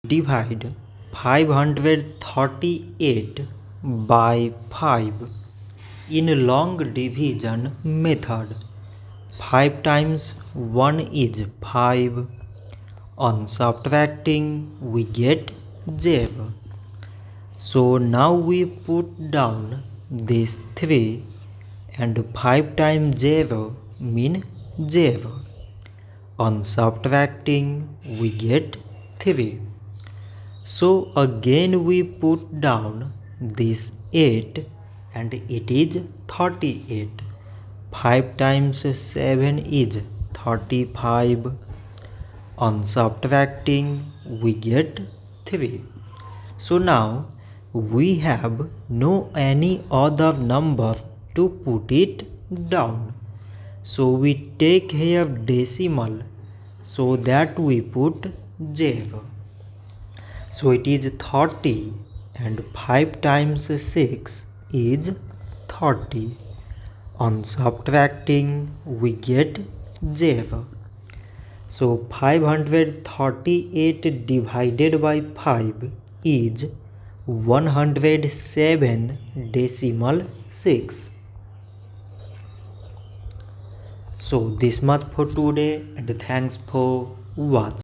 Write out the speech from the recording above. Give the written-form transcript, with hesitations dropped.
Divide 538 by 5 in long division method. 5 times 1 is 5. On subtracting we get 0. So now we put down this 3 and 5 times 0 mean 0. On subtracting we get 3. So again we put down this 8 and it is 38. 5 times 7 is 35. On subtracting we get 3. So now we have no any other number to put it down. So we take here decimal so that we put 0. So it is 30 and 5 times 6 is 30. On subtracting we get 0. So 538 divided by 5 is 107.6. So this much for today and thanks for watching.